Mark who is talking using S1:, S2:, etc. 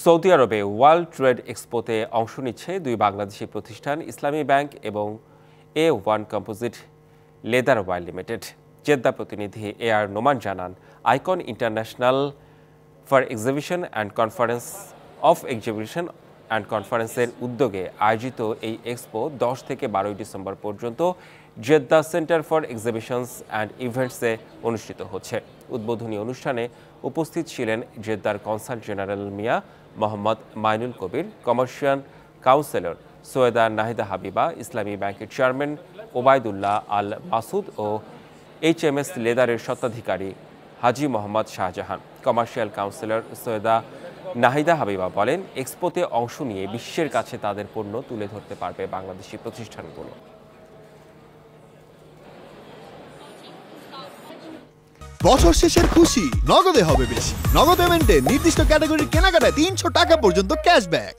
S1: Saudi আরবে world trade এক্সপোতে অংশ নিচ্ছে দুই বাংলাদেশি প্রতিষ্ঠান ইসলামী ব্যাংক এবং A1 Composite Leather Wear Limited. Jeddah প্রতিনিধি AR নোমান জানান, Icon International for exhibition and কনফারেন্সের উদ্যোগে আয়োজিত এই এক্সপো 10 থেকে 12 ডিসেম্বর পর্যন্ত Jeddah centre for exhibitions and ইভেন্টসে অনুষ্ঠিত হচ্ছে। উদ্বোধনী অনুষ্ঠানে উপস্থিত ছিলেন জেদ্দার consul general Mia Mohammad Mainul Kabir, commercial counsellor Syeda Nahida Habiba, Islami ব্যাংকের চেয়ারম্যান ওবায়দুল্লাহ আল মাসুদ ও HMS লেদারের স্বত্বাধিকারী হাজি মোহাম্মদ শাহজাহান। কমার্শিয়াল কাউন্সিলর সৈয়দা নাহিদা হাবিবা বলেন, এক্সপোতে অংশ নিয়ে বিশ্বের কাছে তাদের পণ্য তুলে ধরতে পারবে বাংলাদেশি প্রতিষ্ঠানগুলো।
S2: বছর শেষের খুশি নগদে হবে বেশি। নগদ পেমেন্টে নির্দিষ্ট ক্যাটাগরির কেনাকাটায় 300 টাকা পর্যন্ত ক্যাশব্যাক।